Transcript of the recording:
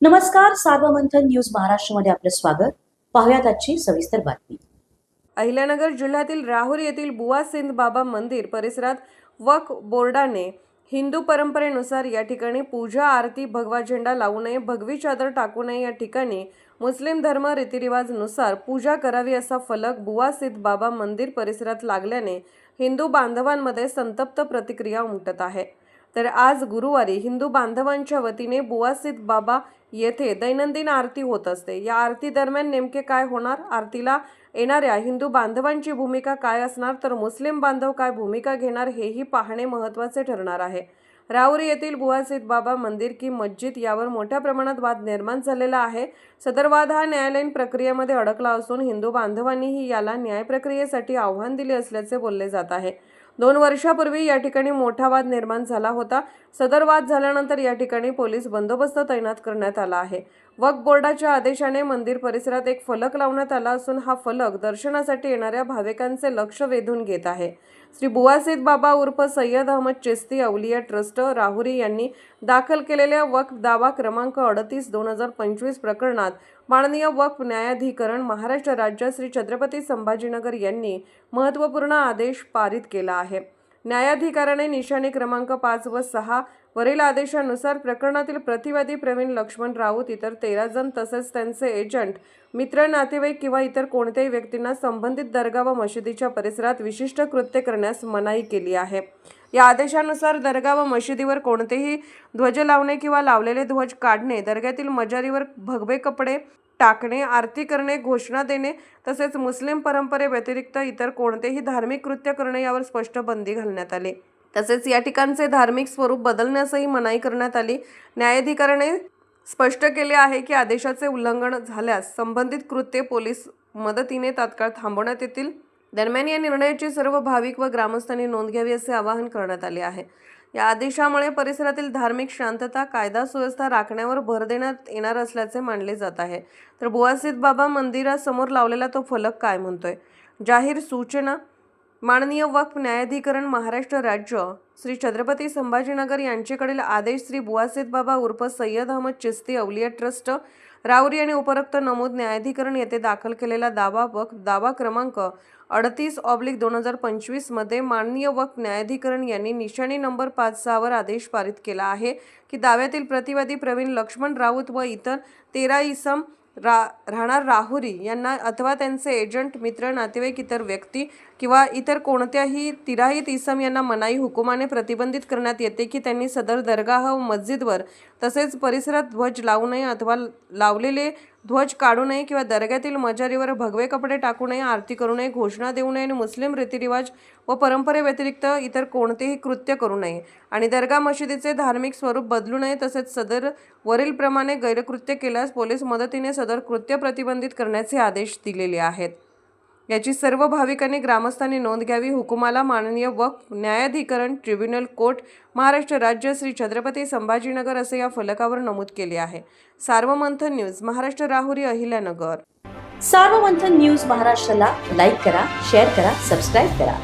नमस्कार, सार्वमंथन न्यूज महाराष्ट्रमध्ये आपलं स्वागत. पाहुयात आजची सविस्तर बातमी. अहिल्यानगर जिल्ह्यातील राहुरी येथील बुवा सिंध बाबा मंदिर परिसरात वक्फ बोर्डाने हिंदू परंपरेनुसार या ठिकाणी पूजा आरती भगवा झेंडा लावू नये, भगवी चादर टाकू नये, या ठिकाणी मुस्लिम धर्म रीतिरिवाजनुसार पूजा करावी असा फलक बुवा सिंध बाबा मंदिर परिसरात लागल्याने हिंदू बांधवांमध्ये संतप्त प्रतिक्रिया उमटत आहे. तर आज गुरुवारी हिंदू बांधवांच्या वतीने बुवा सिंध बाबा येथे दैनंदिन आरती होत असते. या आरती दरम्यान नेमके काय होणार, आरतीला येणाऱ्या हिंदू बांधवांची भूमिका काय असणार, तर मुस्लिम बांधव काय भूमिका घेणार हेही पाहणे महत्त्वाचे ठरणार आहे. राहुरी येथील बुवा सिंध बाबा मंदिर की मस्जिद यावर मोठ्या प्रमाणात वाद निर्माण झालेला आहे. सदर वाद हा न्यायालयीन प्रक्रियेमध्ये अडकला असून हिंदू बांधवांनीही याला न्याय प्रक्रियेसाठी आव्हान दिले असल्याचे बोलले जात आहे. 2 वर्षापूर्वी या ठिकाणी मोठा वाद निर्माण झाला होता. सदर वाद झाल्यानंतर या ठिकाणी पोलीस बंदोबस्त तैनात करण्यात आला आहे. वक्फ बोर्डाच्या आदेशाने मंदिर परिसरात एक फलक लावण्यात आला असून हा फलक दर्शनासाठी येणाऱ्या भाविकांचे लक्ष वेधून घेत आहे. श्री बुवा सिंध बाबा उर्फ सय्यद अहमद चिश्ती अवलिया ट्रस्ट राहुरी यांनी दाखल केलेल्या वक्फ दावा क्रमांक 38/2025 प्रकरणात माननीय वक्फ न्यायाधिकरण महाराष्ट्र राज्य श्री छत्रपती संभाजीनगर यांनी महत्त्वपूर्ण आदेश पारित केला आहे. न्यायाधिकरणाने निशाणी क्रमांक 5 व 6 वरील आदेशानुसार प्रकरणातील प्रतिवादी प्रवीण लक्ष्मण राऊत, इतर 13 जण तसेच त्यांचे एजंट, मित्र, नातेवाईक किंवा इतर कोणत्याही व्यक्तींना संबंधित दर्गा व मशिदीच्या परिसरात विशिष्ट कृत्य करण्यास मनाई केली आहे. या आदेशानुसार दर्गा व मशिदीवर कोणतेही ध्वज लावणे किंवा लावलेले ध्वज काढणे, दर्ग्यातील मजारीवर भगवे कपडे टाकणे, आरती करणे, घोषणा देणे तसेच मुस्लिम परंपरेव्यतिरिक्त इतर कोणतेही धार्मिक कृत्य करणे यावर स्पष्ट बंदी घालण्यात आली. तसेच या ठिकाणचे धार्मिक स्वरूप बदलण्यासही मनाई करण्यात आली. न्यायाधिकरणाने स्पष्ट केले आहे की आदेशाचे उल्लंघन झाल्यास संबंधित कृत्ये पोलीस मदतीने तात्काळ थांबवण्यात येतील. दरम्यान या निर्णयाची सर्व भाविक व ग्रामस्थांनी नोंद घ्यावी असे आवाहन करण्यात आले आहे. या आदेशामुळे परिसरातील धार्मिक शांतता, कायदा सुव्यवस्था राखण्यावर भर देण्यात येणार असल्याचे मानले जात आहे. तर बुवा सिंध बाबा मंदिरासमोर लावलेला तो फलक काय म्हणतोय? जाहीर सूचना. माननीय वक्फ न्यायाधिकरण महाराष्ट्र राज्य श्री छत्रपती संभाजीनगर यांच्याकडील आदेश श्री बुवा सिंध बाबा उर्फ सय्यद अहमद चिश्ती अवलिया ट्रस्ट राहुरी आणि उपरोक्त नमूद न्यायाधिकरण येथे दाखल केलेला दावा वक्फ दावा क्रमांक 38/2025 मध्ये माननीय वक्फ न्यायाधिकरण यांनी निशाणी नंबर 5/6 वर आदेश पारित केला आहे की दाव्यातील प्रतिवादी प्रवीण लक्ष्मण राऊत व इतर 13 इसम राहणार राहुरी यांना अथवा त्यांचे एजंट, मित्र, नातेवाईक, इतर व्यक्ती किंवा इतर कोणत्याही तिराहित इसम यांना मनाई हुकुमाने प्रतिबंधित करण्यात येते की त्यांनी सदर दरगाह व मस्जिदवर तसेच परिसरात ध्वज लावू नये अथवा लावलेले ध्वज काढू नये किंवा दर्ग्यातील मजारीवर भगवे कपडे टाकू नये, आरती करू नये, घोषणा देऊ नये आणि मुस्लिम रीतिरिवाज व परंपरेव्यतिरिक्त इतर कोणतेही कृत्य करू नये आणि दर्गा मशिदीचे धार्मिक स्वरूप बदलू नये. तसेच सदर वरीलप्रमाणे गैरकृत्य केल्यास पोलीस मदतीने सदर कृत्य प्रतिबंधित करण्याचे आदेश दिलेले आहेत. याची सर्व भाविकांनी ग्रामस्थांनी नोंद घ्यावी. हुकुमाला माननीय वक्फ न्यायाधिकरण ट्रिब्युनल कोर्ट महाराष्ट्र राज्य श्री छत्रपती संभाजीनगर असे या फलकावर नमूद केले आहे. सार्वमंथन न्यूज महाराष्ट्र राहुरी अहिल्यानगर. सार्वमंथन न्यूज महाराष्ट्राला लाईक करा, शेअर करा, सबस्क्राईब करा.